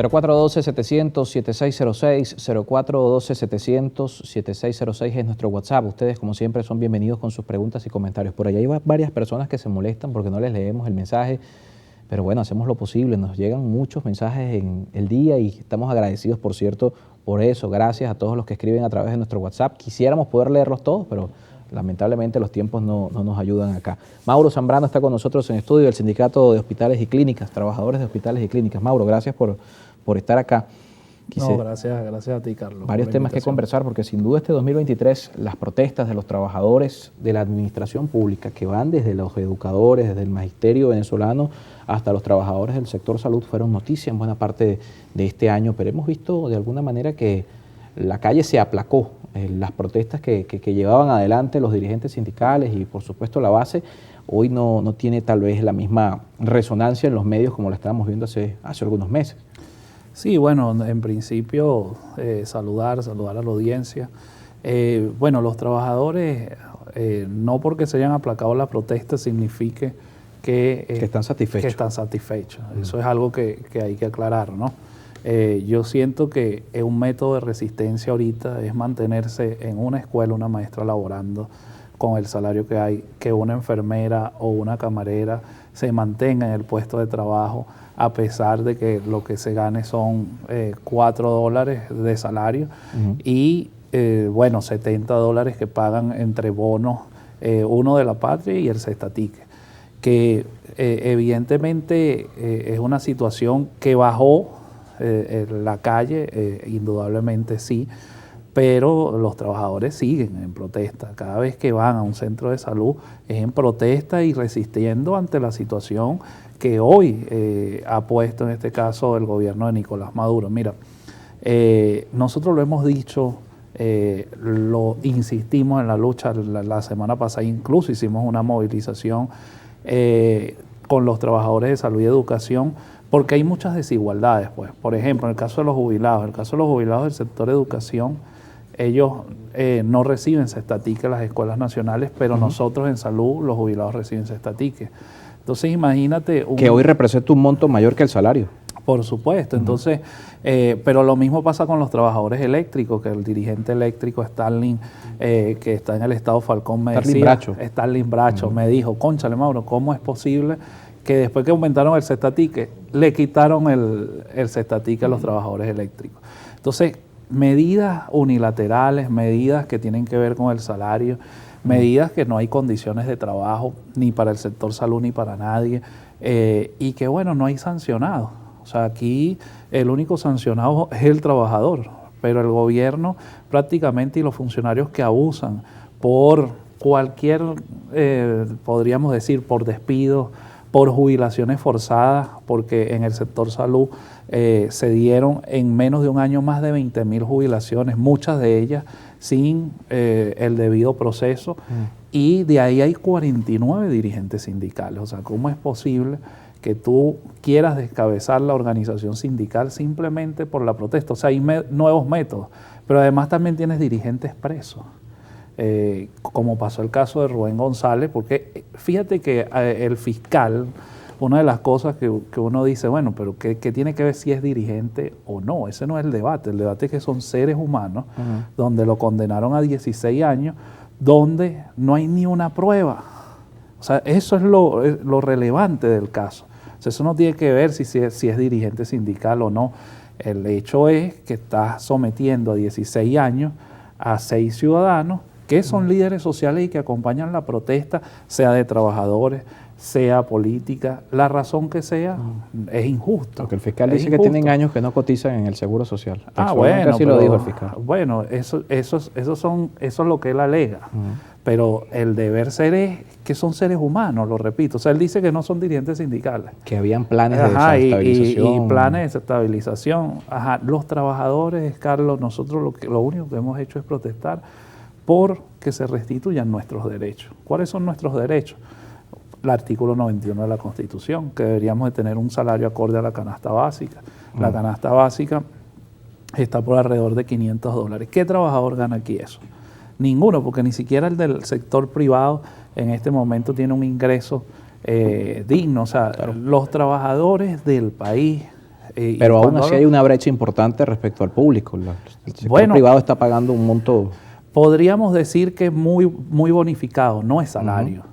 0412-700-7606, 0412-700-7606 es nuestro WhatsApp. Ustedes, como siempre, son bienvenidos con sus preguntas y comentarios. Por allá hay varias personas que se molestan porque no les leemos el mensaje, pero bueno, hacemos lo posible. Nos llegan muchos mensajes en el día y estamos agradecidos, por cierto, por eso. Gracias a todos los que escriben a través de nuestro WhatsApp. Quisiéramos poder leerlos todos, pero lamentablemente los tiempos no nos ayudan acá. Mauro Zambrano está con nosotros en estudio del Sindicato de Hospitales y Clínicas, trabajadores de hospitales y clínicas. Mauro, gracias por estar acá. Gracias a ti, Carlos. Varios temas que conversar, porque sin duda este 2023 las protestas de los trabajadores de la administración pública, que van desde los educadores, desde el magisterio venezolano hasta los trabajadores del sector salud, fueron noticia en buena parte de este año, pero hemos visto de alguna manera que la calle se aplacó. Las protestas que llevaban adelante los dirigentes sindicales y por supuesto la base, hoy no tiene tal vez la misma resonancia en los medios como la estábamos viendo hace algunos meses. Sí, bueno, en principio saludar a la audiencia. Bueno, los trabajadores, no porque se hayan aplacado las protestas signifique que están satisfechos. Eso es algo que hay que aclarar, ¿no? Yo siento que un método de resistencia ahorita es mantenerse en una escuela, una maestra laborando con el salario que hay, que una enfermera o una camarera se mantenga en el puesto de trabajo a pesar de que lo que se gane son $4 de salario y bueno, $70 que pagan entre bonos, uno de la patria y el cestatique, que evidentemente es una situación que bajó en la calle, indudablemente sí, pero los trabajadores siguen en protesta. Cada vez que van a un centro de salud es en protesta y resistiendo ante la situación que hoy ha puesto en este caso el gobierno de Nicolás Maduro. Mira, nosotros lo hemos dicho, lo insistimos en la lucha la semana pasada, incluso hicimos una movilización con los trabajadores de salud y educación, porque hay muchas desigualdades, pues. Por ejemplo, en el caso de los jubilados, del sector educación, ellos no reciben cestatique en las escuelas nacionales, pero nosotros en salud, los jubilados reciben cestatique. Entonces, imagínate... que hoy representa un monto mayor que el salario. Por supuesto. Entonces, pero lo mismo pasa con los trabajadores eléctricos, que el dirigente eléctrico Starling, que está en el estado Falcón, Starling Bracho, me dijo, cónchale, Mauro, ¿cómo es posible que después que aumentaron el cestatique, le quitaron el cestatique a los trabajadores eléctricos? Entonces, medidas unilaterales, medidas que tienen que ver con el salario, medidas que no hay condiciones de trabajo ni para el sector salud ni para nadie, y que bueno, no hay sancionados. O sea, aquí el único sancionado es el trabajador, pero el gobierno prácticamente y los funcionarios que abusan por cualquier, podríamos decir, por despidos, por jubilaciones forzadas, porque en el sector salud se dieron en menos de un año más de 20.000 jubilaciones, muchas de ellas sin el debido proceso, y de ahí hay 49 dirigentes sindicales. O sea, ¿cómo es posible que tú quieras descabezar la organización sindical simplemente por la protesta? O sea, hay nuevos métodos, pero además también tienes dirigentes presos. Como pasó el caso de Rubén González, porque fíjate que el fiscal, una de las cosas que uno dice, bueno, pero ¿qué tiene que ver si es dirigente o no? Ese no es el debate es que son seres humanos, donde lo condenaron a 16 años, donde no hay ni una prueba. O sea, eso es lo relevante del caso. O sea, eso no tiene que ver si es dirigente sindical o no. El hecho es que está sometiendo a 16 años a 6 ciudadanos que son líderes sociales y que acompañan la protesta, sea de trabajadores, sea política, la razón que sea, es injusto. Porque el fiscal dice que tienen años que no cotizan en el Seguro Social. Bueno, así lo dijo el fiscal. Bueno, eso es lo que él alega. Pero el deber ser es que son seres humanos, lo repito. O sea, él dice que no son dirigentes sindicales. Que habían planes de desestabilización. Y planes de desestabilización. Los trabajadores, Carlos, nosotros lo único que hemos hecho es protestar por que se restituyan nuestros derechos. ¿Cuáles son nuestros derechos? El artículo 91 de la Constitución, que deberíamos de tener un salario acorde a la canasta básica. La canasta básica está por alrededor de $500. ¿Qué trabajador gana aquí eso? Ninguno, porque ni siquiera el del sector privado en este momento tiene un ingreso digno. O sea, los trabajadores del país Pero aún así hay una brecha importante respecto al público. El sector privado está pagando un monto. Podríamos decir que es muy bonificado, no es salario.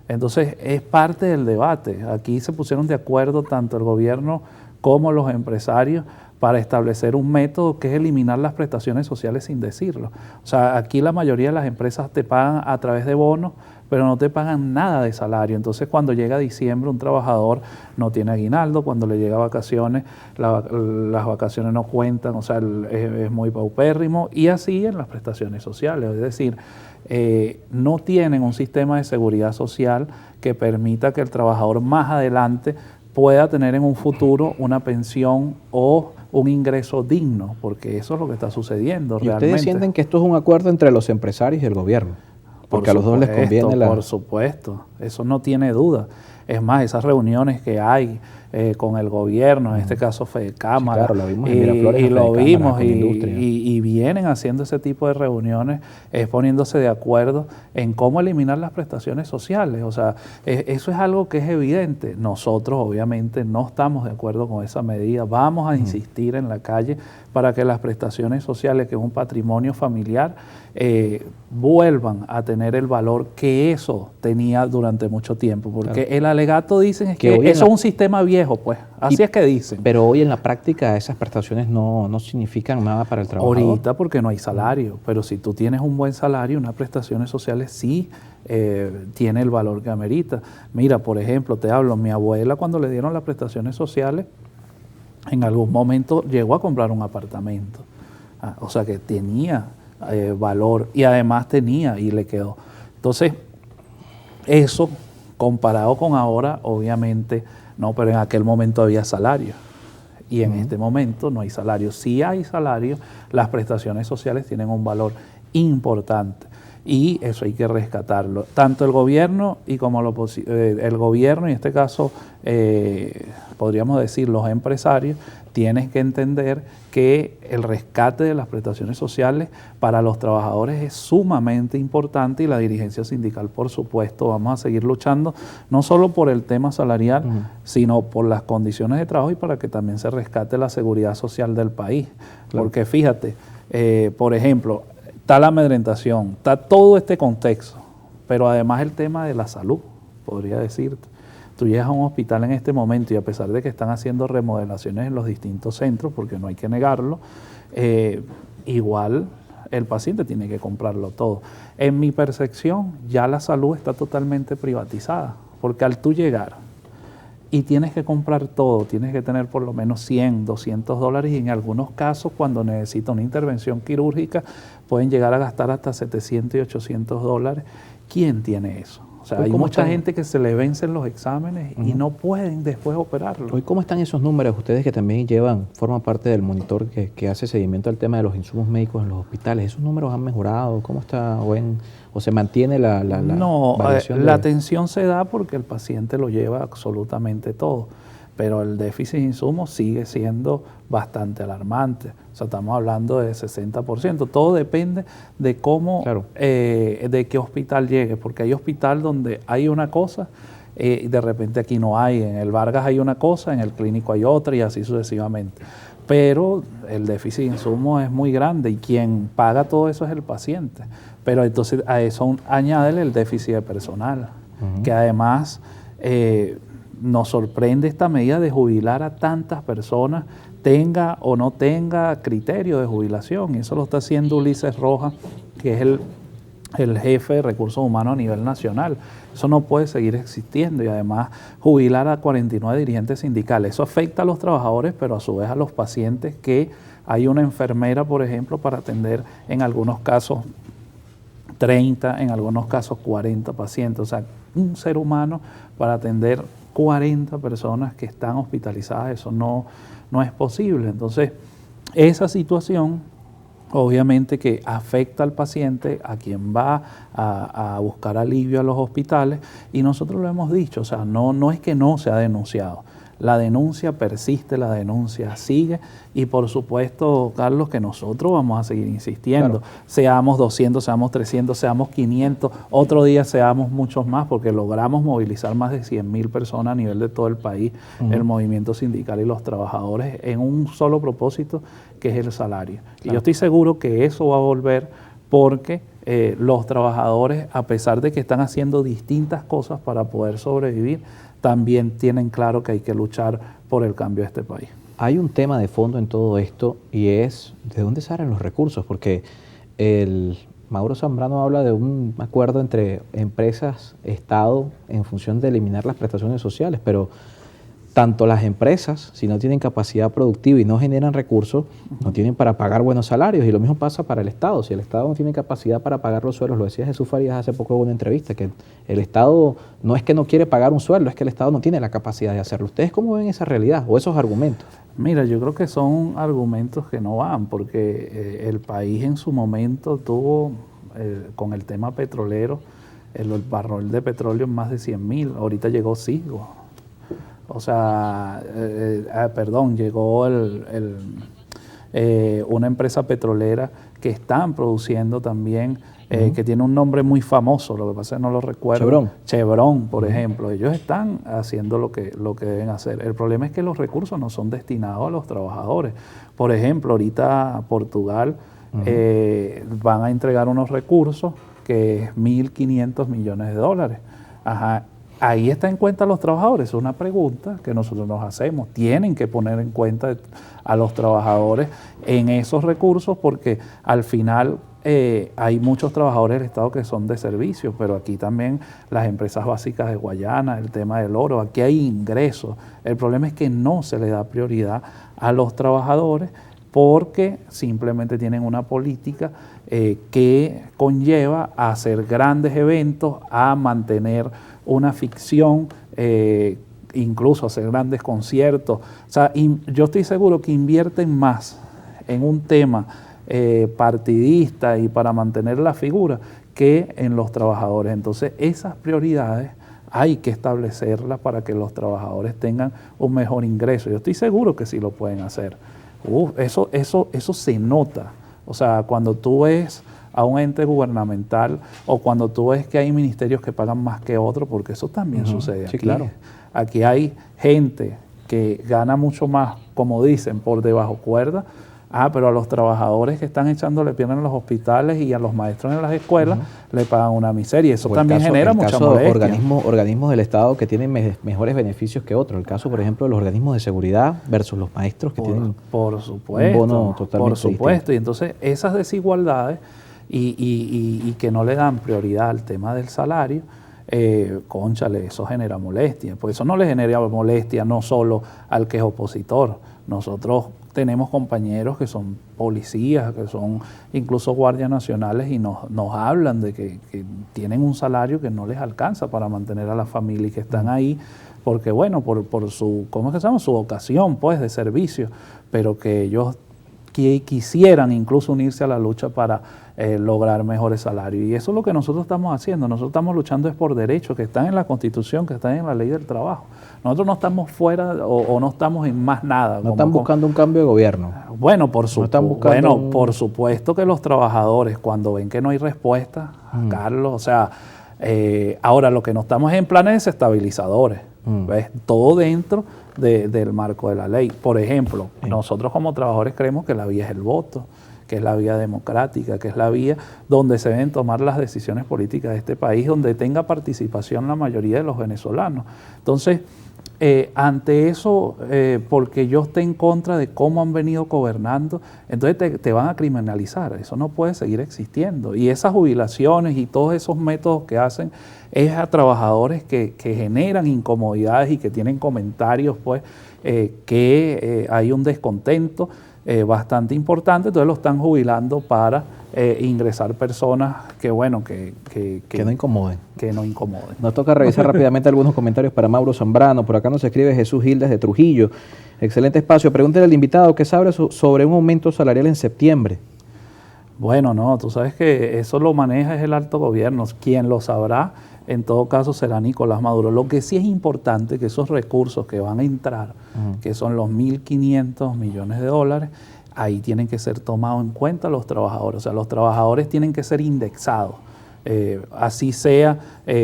Entonces es parte del debate. Aquí se pusieron de acuerdo tanto el gobierno como los empresarios para establecer un método que es eliminar las prestaciones sociales sin decirlo. O sea, aquí la mayoría de las empresas te pagan a través de bonos, pero no te pagan nada de salario. Entonces, cuando llega diciembre, un trabajador no tiene aguinaldo, cuando le llega vacaciones, las vacaciones no cuentan, o sea, es muy paupérrimo, y así en las prestaciones sociales. Es decir, no tienen un sistema de seguridad social que permita que el trabajador más adelante pueda tener en un futuro una pensión o un ingreso digno, porque eso es lo que está sucediendo realmente. ¿Ustedes sienten que esto es un acuerdo entre los empresarios y el gobierno? Porque a los dos les conviene Por supuesto, eso no tiene duda. Es más, esas reuniones que hay con el gobierno, en este caso Fedecámara, sí, claro, lo vimos en Miraflores, y lo vimos, y vienen haciendo ese tipo de reuniones, poniéndose de acuerdo en cómo eliminar las prestaciones sociales. O sea, eso es algo que es evidente. Nosotros obviamente no estamos de acuerdo con esa medida. Vamos a insistir en la calle para que las prestaciones sociales, que es un patrimonio familiar, vuelvan a tener el valor que eso tenía durante mucho tiempo, porque el alegato dicen es que eso es un sistema viejo, pues, así es que dicen. Pero hoy en la práctica esas prestaciones no significan nada para el trabajador. Ahorita porque no hay salario, pero si tú tienes un buen salario, unas prestaciones sociales sí tiene el valor que amerita. Mira, por ejemplo, te hablo, mi abuela cuando le dieron las prestaciones sociales, en algún momento llegó a comprar un apartamento, o sea que tenía valor, y además tenía y le quedó. Entonces, eso comparado con ahora, obviamente no, pero en aquel momento había salario y en este momento no hay salario. Si hay salario, las prestaciones sociales tienen un valor importante y eso hay que rescatarlo. Tanto el gobierno y como el gobierno, en este caso podríamos decir los empresarios, tienen que entender que el rescate de las prestaciones sociales para los trabajadores es sumamente importante, y la dirigencia sindical, por supuesto, vamos a seguir luchando, no solo por el tema salarial, sino por las condiciones de trabajo y para que también se rescate la seguridad social del país. Claro. Porque fíjate, por ejemplo, está la amedrentación, está todo este contexto, pero además el tema de la salud, podría decirte. Tú llegas a un hospital en este momento y a pesar de que están haciendo remodelaciones en los distintos centros, porque no hay que negarlo, igual el paciente tiene que comprarlo todo. En mi percepción, ya la salud está totalmente privatizada, porque al tú llegar y tienes que comprar todo, tienes que tener por lo menos 100, 200 dólares, y en algunos casos, cuando necesita una intervención quirúrgica, pueden llegar a gastar hasta 700 y 800 dólares. ¿Quién tiene eso? O sea, hay mucha gente que se le vencen los exámenes y no pueden después operarlo. Hoy, ¿cómo están esos números? Ustedes que también forman parte del monitor que hace seguimiento al tema de los insumos médicos en los hospitales, ¿esos números han mejorado? ¿Cómo está? ¿O se mantiene la No, la atención se da porque el paciente lo lleva absolutamente todo, pero el déficit de insumos sigue siendo bastante alarmante. O sea, estamos hablando de 60%. Todo depende de cómo, claro, de qué hospital llegue, porque hay hospital donde hay una cosa y de repente aquí no hay. En el Vargas hay una cosa, en el Clínico hay otra, y así sucesivamente. Pero el déficit de insumos es muy grande y quien paga todo eso es el paciente. Pero entonces a eso añádele el déficit de personal, que además nos sorprende esta medida de jubilar a tantas personas, tenga o no tenga criterio de jubilación. Y eso lo está haciendo Ulises Rojas, que es el jefe de recursos humanos a nivel nacional. Eso no puede seguir existiendo, y además jubilar a 49 dirigentes sindicales. Eso afecta a los trabajadores, pero a su vez a los pacientes, que hay una enfermera, por ejemplo, para atender en algunos casos 30, en algunos casos 40 pacientes. O sea, un ser humano para atender 40 personas que están hospitalizadas, eso no es posible. Entonces, esa situación obviamente que afecta al paciente, a quien va a buscar alivio a los hospitales, y nosotros lo hemos dicho, o sea, no es que no se ha denunciado. la denuncia persiste, la denuncia sigue y por supuesto, Carlos, que nosotros vamos a seguir insistiendo. Claro. Seamos 200, seamos 300, seamos 500, otro día seamos muchos más porque logramos movilizar más de 100.000 personas a nivel de todo el país, el movimiento sindical y los trabajadores en un solo propósito que es el salario. Claro. Y yo estoy seguro que eso va a volver porque los trabajadores, a pesar de que están haciendo distintas cosas para poder sobrevivir, también tienen claro que hay que luchar por el cambio de este país. Hay un tema de fondo en todo esto y es ¿de dónde salen los recursos? Porque el Mauro Zambrano habla de un acuerdo entre empresas, Estado, en función de eliminar las prestaciones sociales, pero tanto las empresas, si no tienen capacidad productiva y no generan recursos, no tienen para pagar buenos salarios. Y lo mismo pasa para el Estado. Si el Estado no tiene capacidad para pagar los sueldos, lo decía Jesús Farías hace poco en una entrevista, que el Estado no es que no quiere pagar un sueldo, es que el Estado no tiene la capacidad de hacerlo. ¿Ustedes cómo ven esa realidad o esos argumentos? Mira, yo creo que son argumentos que no van, porque el país en su momento tuvo, con el tema petrolero, el barril de petróleo en más de 100.000, ahorita llegó Cisgo. O sea, llegó una empresa petrolera que están produciendo también, que tiene un nombre muy famoso, lo que pasa es que no lo recuerdo. Chevron, por ejemplo. Ellos están haciendo lo que deben hacer. El problema es que los recursos no son destinados a los trabajadores. Por ejemplo, ahorita Portugal van a entregar unos recursos que es 1.500 millones de dólares. Ajá. Ahí está en cuenta los trabajadores, es una pregunta que nosotros nos hacemos. Tienen que poner en cuenta a los trabajadores en esos recursos porque al final hay muchos trabajadores del Estado que son de servicio, pero aquí también las empresas básicas de Guayana, el tema del oro, aquí hay ingresos. El problema es que no se le da prioridad a los trabajadores porque simplemente tienen una política que conlleva a hacer grandes eventos, a mantener una ficción, incluso hacer grandes conciertos. O sea, yo estoy seguro que invierten más en un tema partidista y para mantener la figura que en los trabajadores. Entonces, esas prioridades hay que establecerlas para que los trabajadores tengan un mejor ingreso. Yo estoy seguro que sí lo pueden hacer. Eso se nota. O sea, cuando tú ves a un ente gubernamental o cuando tú ves que hay ministerios que pagan más que otros, porque eso también sucede aquí. Sí, claro. Aquí hay gente que gana mucho más, como dicen, por debajo cuerda, pero a los trabajadores que están echándole piernas en los hospitales y a los maestros en las escuelas le pagan una miseria. Eso también genera mucha molestia. Organismos del Estado que tienen mejores beneficios que otros. El caso, por ejemplo, de los organismos de seguridad versus los maestros que tienen un bono totalmente distinto. Y entonces esas desigualdades y que no le dan prioridad al tema del salario, cónchale, eso genera molestia. Pues eso no le genera molestia no solo al que es opositor. Nosotros tenemos compañeros que son policías, que son incluso guardias nacionales y nos hablan de que tienen un salario que no les alcanza para mantener a la familia y que están ahí porque, bueno, por su, ¿cómo es que se llama? Su vocación, pues, de servicio, pero que ellos quisieran incluso unirse a la lucha para lograr mejores salarios. Y eso es lo que nosotros estamos haciendo. Nosotros estamos luchando es por derechos que están en la Constitución, que están en la Ley del Trabajo. Nosotros no estamos fuera o no estamos en más nada. No están buscando un cambio de gobierno. Bueno, por supuesto que los trabajadores, cuando ven que no hay respuesta, Carlos, o sea, ahora lo que no estamos en planes desestabilizadores, ¿ves? Todo dentro del marco de la ley. Por ejemplo, nosotros como trabajadores creemos que la vía es el voto, que es la vía democrática, que es la vía donde se deben tomar las decisiones políticas de este país, donde tenga participación la mayoría de los venezolanos. Entonces, ante eso, porque yo esté en contra de cómo han venido gobernando, entonces te van a criminalizar. Eso no puede seguir existiendo. Y esas jubilaciones y todos esos métodos que hacen es a trabajadores que generan incomodidades y que tienen comentarios, pues, que hay un descontento bastante importante, entonces lo están jubilando para ingresar personas que no incomoden. Que no incomoden. Nos toca revisar rápidamente algunos comentarios para Mauro Zambrano. Por acá nos escribe Jesús Gildes de Trujillo. Excelente espacio. Pregúntele al invitado qué sabe sobre un aumento salarial en septiembre. Bueno, no, tú sabes que eso lo maneja es el alto gobierno. Quien lo sabrá, en todo caso, será Nicolás Maduro. Lo que sí es importante que esos recursos que van a entrar, que son los 1.500 millones de dólares, ahí tienen que ser tomados en cuenta los trabajadores. O sea, los trabajadores tienen que ser indexados. Así sea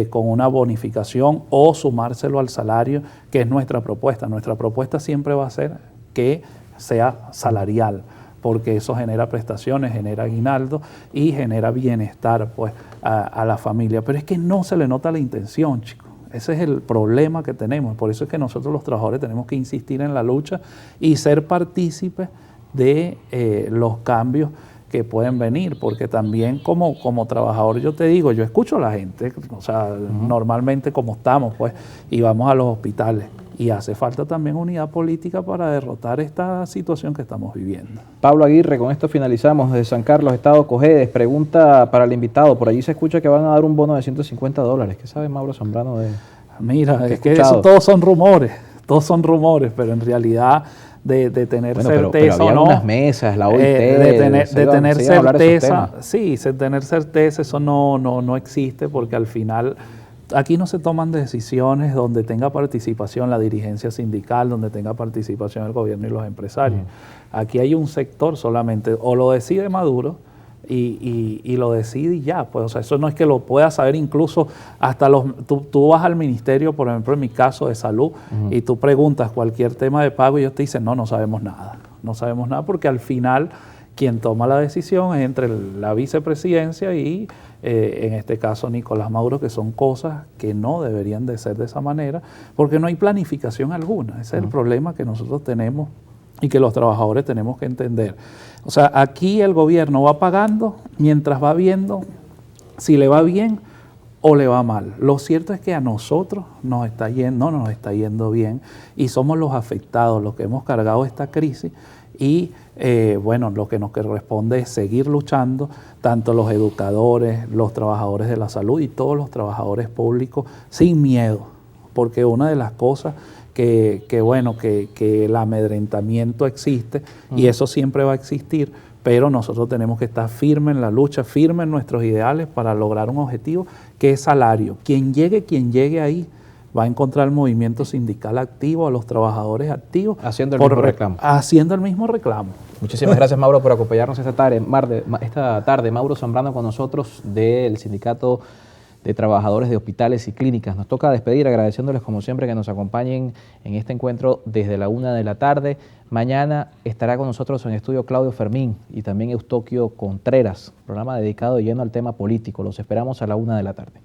con una bonificación o sumárselo al salario, que es nuestra propuesta. Nuestra propuesta siempre va a ser que sea salarial, porque eso genera prestaciones, genera aguinaldo y genera bienestar pues, a la familia. Pero es que no se le nota la intención, chicos. Ese es el problema que tenemos. Por eso es que nosotros los trabajadores tenemos que insistir en la lucha y ser partícipes de los cambios que pueden venir, porque también como trabajador yo te digo, yo escucho a la gente, o sea, normalmente como estamos pues, y vamos a los hospitales, y hace falta también unidad política para derrotar esta situación que estamos viviendo. Pablo Aguirre, con esto finalizamos. Desde San Carlos, Estado Cojedes, pregunta para el invitado, por allí se escucha que van a dar un bono de $150, ¿qué sabe Mauro Zambrano de...? Mira, es que eso todos son rumores, pero en realidad... De tener certeza pero había o no. unas mesas, la OIT, de tener certeza, sí, tener certeza, eso no existe, porque al final aquí no se toman decisiones donde tenga participación la dirigencia sindical, donde tenga participación el gobierno y los empresarios. Aquí hay un sector solamente, o lo decide Maduro, y lo decide y ya, pues, o sea, eso no es que lo pueda saber incluso hasta tú vas al ministerio, por ejemplo, en mi caso de salud, y tú preguntas cualquier tema de pago y ellos te dicen, no sabemos nada, porque al final quien toma la decisión es entre la vicepresidencia y en este caso Nicolás Maduro, que son cosas que no deberían de ser de esa manera, porque no hay planificación alguna. Ese es el problema que nosotros tenemos y que los trabajadores tenemos que entender. O sea, aquí el gobierno va pagando mientras va viendo si le va bien o le va mal. Lo cierto es que a nosotros no nos está yendo bien y somos los afectados, los que hemos cargado esta crisis y bueno, lo que nos corresponde es seguir luchando, tanto los educadores, los trabajadores de la salud y todos los trabajadores públicos sin miedo, porque una de las cosas que el amedrentamiento existe y eso siempre va a existir, pero nosotros tenemos que estar firmes en la lucha, firmes en nuestros ideales para lograr un objetivo que es salario. Quien llegue ahí va a encontrar el movimiento sindical activo, a los trabajadores activos. Haciendo el mismo reclamo. Haciendo el mismo reclamo. Muchísimas gracias, Mauro, por acompañarnos esta tarde. Mauro Zambrano con nosotros del Sindicato de Trabajadores de Hospitales y Clínicas. Nos toca despedir agradeciéndoles como siempre que nos acompañen en este encuentro desde la 1 de la tarde. Mañana estará con nosotros en estudio Claudio Fermín y también Eustoquio Contreras, programa dedicado de lleno al tema político. Los esperamos a la 1 de la tarde.